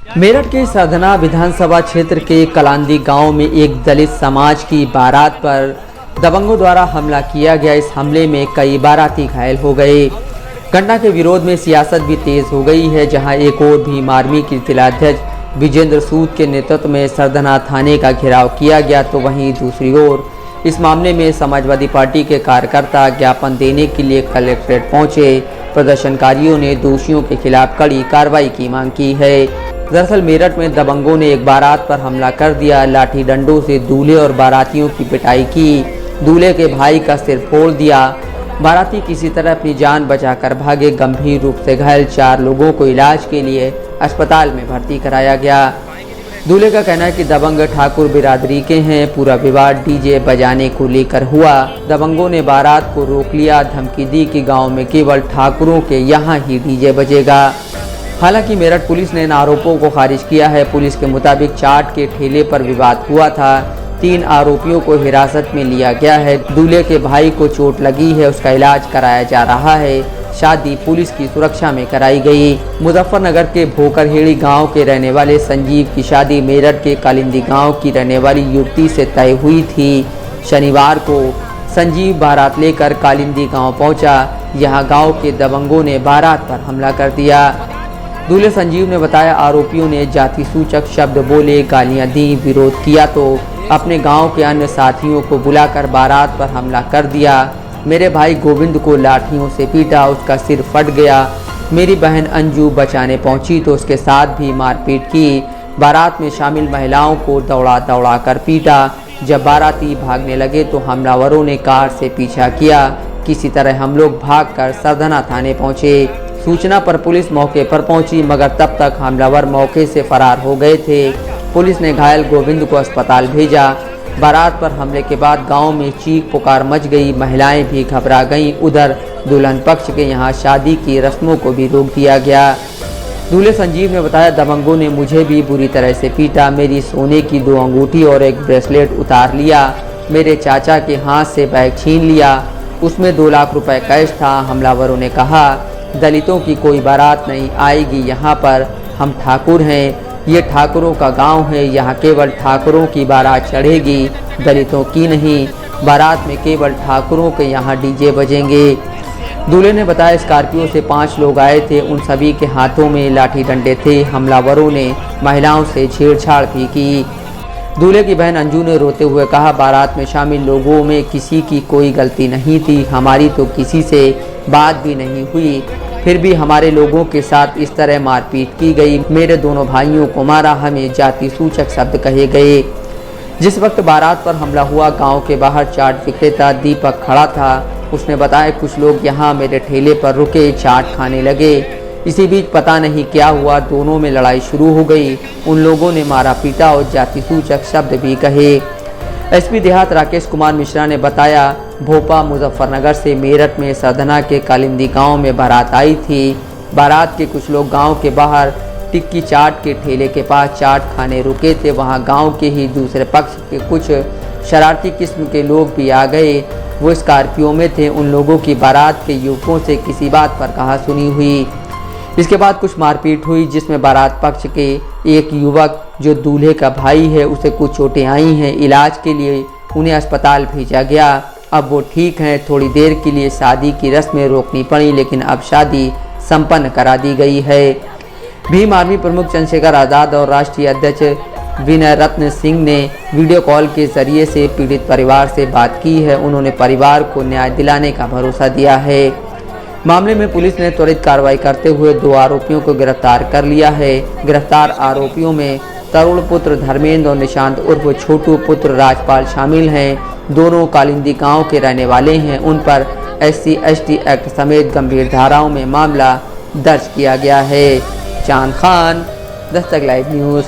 मेरठ के सरधना विधानसभा क्षेत्र के कलांदी गांव में एक दलित समाज की बारात पर दबंगों द्वारा हमला किया गया। इस हमले में कई बाराती घायल हो गए। घटना के विरोध में सियासत भी तेज हो गई है, जहां एक और भीम आर्मी के जिलाध्यक्ष विजेंद्र सूद के नेतृत्व में सरधना थाने का घेराव किया गया, तो वहीं दूसरी ओर इस मामले में समाजवादी पार्टी के कार्यकर्ता ज्ञापन देने के लिए कलेक्ट्रेट पहुंचे। प्रदर्शनकारियों ने दोषियों के खिलाफ कड़ी कार्रवाई की मांग की है। दरअसल मेरठ में दबंगों ने एक बारात पर हमला कर दिया। लाठी डंडों से दूल्हे और बारातियों की पिटाई की। दूल्हे के भाई का सिर फोड़ दिया। बाराती किसी तरह अपनी जान बचाकर भागे। गंभीर रूप से घायल 4 लोगों को इलाज के लिए अस्पताल में भर्ती कराया गया। दूल्हे का कहना है कि दबंग ठाकुर बिरादरी के हैं। पूरा विवाद डीजे बजाने को लेकर हुआ। दबंगों ने बारात को रोक लिया, धमकी दी कि गांव में केवल ठाकुरों के यहां ही डीजे बजेगा। हालांकि मेरठ पुलिस ने इन आरोपों को खारिज किया है। पुलिस के मुताबिक चाट के ठेले पर विवाद हुआ था। 3 आरोपियों को हिरासत में लिया गया है। दूल्हे के भाई को चोट लगी है, उसका इलाज कराया जा रहा है। शादी पुलिस की सुरक्षा में कराई गई। मुजफ्फरनगर के भोकरहेड़ी गांव के रहने वाले संजीव की शादी मेरठ के कालिंदी गांव की रहने वाली युवती से तय हुई थी। शनिवार को संजीव बारात लेकर कालिंदी गांव पहुंचा। यहां गांव के दबंगों ने बारात पर हमला कर दिया। दूल्हे संजीव ने बताया, आरोपियों ने जाति सूचक शब्द बोले, गालियां दी, विरोध किया तो अपने गांव के अन्य साथियों को बुलाकर बारात पर हमला कर दिया। मेरे भाई गोविंद को लाठियों से पीटा, उसका सिर फट गया। मेरी बहन अंजू बचाने पहुंची तो उसके साथ भी मारपीट की। बारात में शामिल महिलाओं को दौड़ा कर पीटा। जब बाराती भागने लगे तो हमलावरों ने कार से पीछा किया। किसी तरह हम लोग भागकर सरधना थाने पहुंचे। सूचना पर पुलिस मौके पर पहुंची, मगर तब तक हमलावर मौके से फरार हो गए थे। पुलिस ने घायल गोविंद को अस्पताल भेजा। बारात पर हमले के बाद गांव में चीख पुकार मच गई। महिलाएं भी घबरा गईं। उधर दुल्हन पक्ष के यहां शादी की रस्मों को भी रोक दिया गया। दूल्हे संजीव ने बताया, दबंगों ने मुझे भी बुरी तरह से पीटा। मेरी सोने की 2 अंगूठी और एक ब्रेसलेट उतार लिया। मेरे चाचा के हाथ से बैग छीन लिया, उसमें 2 लाख रुपए कैश था। हमलावरों ने कहा, दलितों की कोई बारात नहीं आएगी यहाँ पर, हम ठाकुर हैं, ये ठाकुरों का गांव है, यहाँ केवल ठाकुरों की बारात चढ़ेगी, दलितों की नहीं। बारात में केवल ठाकुरों के यहाँ डीजे बजेंगे। दूल्हे ने बताया, स्कॉर्पियो से 5 लोग आए थे, उन सभी के हाथों में लाठी डंडे थे। हमलावरों ने महिलाओं से छेड़छाड़ भी की। दूल्हे की बहन अंजू ने रोते हुए कहा, बारात में शामिल लोगों में किसी की कोई गलती नहीं थी, हमारी तो किसी से बात भी नहीं हुई, फिर भी हमारे लोगों के साथ इस तरह मारपीट की गई। मेरे दोनों भाइयों को मारा, हमें जाति सूचक शब्द कहे गए। जिस वक्त बारात पर हमला हुआ, गांव के बाहर चाट विक्रेता दीपक खड़ा था। उसने बताया, कुछ लोग यहाँ मेरे ठेले पर रुके, चाट खाने लगे। इसी बीच पता नहीं क्या हुआ, दोनों में लड़ाई शुरू हो गई। उन लोगों ने मारा पीटा और जाति सूचक शब्द भी कहे। एसपी देहात राकेश कुमार मिश्रा ने बताया, भोपा मुजफ्फरनगर से मेरठ में सरधना के कालिंदी गांव में बारात आई थी। बारात के कुछ लोग गांव के बाहर टिक्की चाट के ठेले के पास चाट खाने रुके थे। वहां गांव के ही दूसरे पक्ष के कुछ शरारती किस्म के लोग भी आ गए। वो स्कॉर्पियो में थे। उन लोगों की बारात के युवकों से किसी बात पर कहासुनी हुई। इसके बाद कुछ मारपीट हुई, जिसमें बारात पक्ष के एक युवक जो दूल्हे का भाई है, उसे कुछ चोटें आई हैं। इलाज के लिए उन्हें अस्पताल भेजा गया। अब वो ठीक हैं। थोड़ी देर के लिए शादी की रस्में रोकनी पड़ी, लेकिन अब शादी संपन्न करा दी गई है। भीम आर्मी प्रमुख चंद्रशेखर आज़ाद और राष्ट्रीय अध्यक्ष विनय रत्न सिंह ने वीडियो कॉल के जरिए से पीड़ित परिवार से बात की है। उन्होंने परिवार को न्याय दिलाने का भरोसा दिया है। मामले में पुलिस ने त्वरित कार्रवाई करते हुए 2 आरोपियों को गिरफ्तार कर लिया है। गिरफ्तार आरोपियों में तरुण पुत्र धर्मेंद्र और निशांत उर्फ छोटू पुत्र राजपाल शामिल हैं। दोनों कालिंदी गांव के रहने वाले हैं। उन पर SC/ST एक्ट समेत गंभीर धाराओं में मामला दर्ज किया गया है। चांद खान, दस्तक लाइव न्यूज़।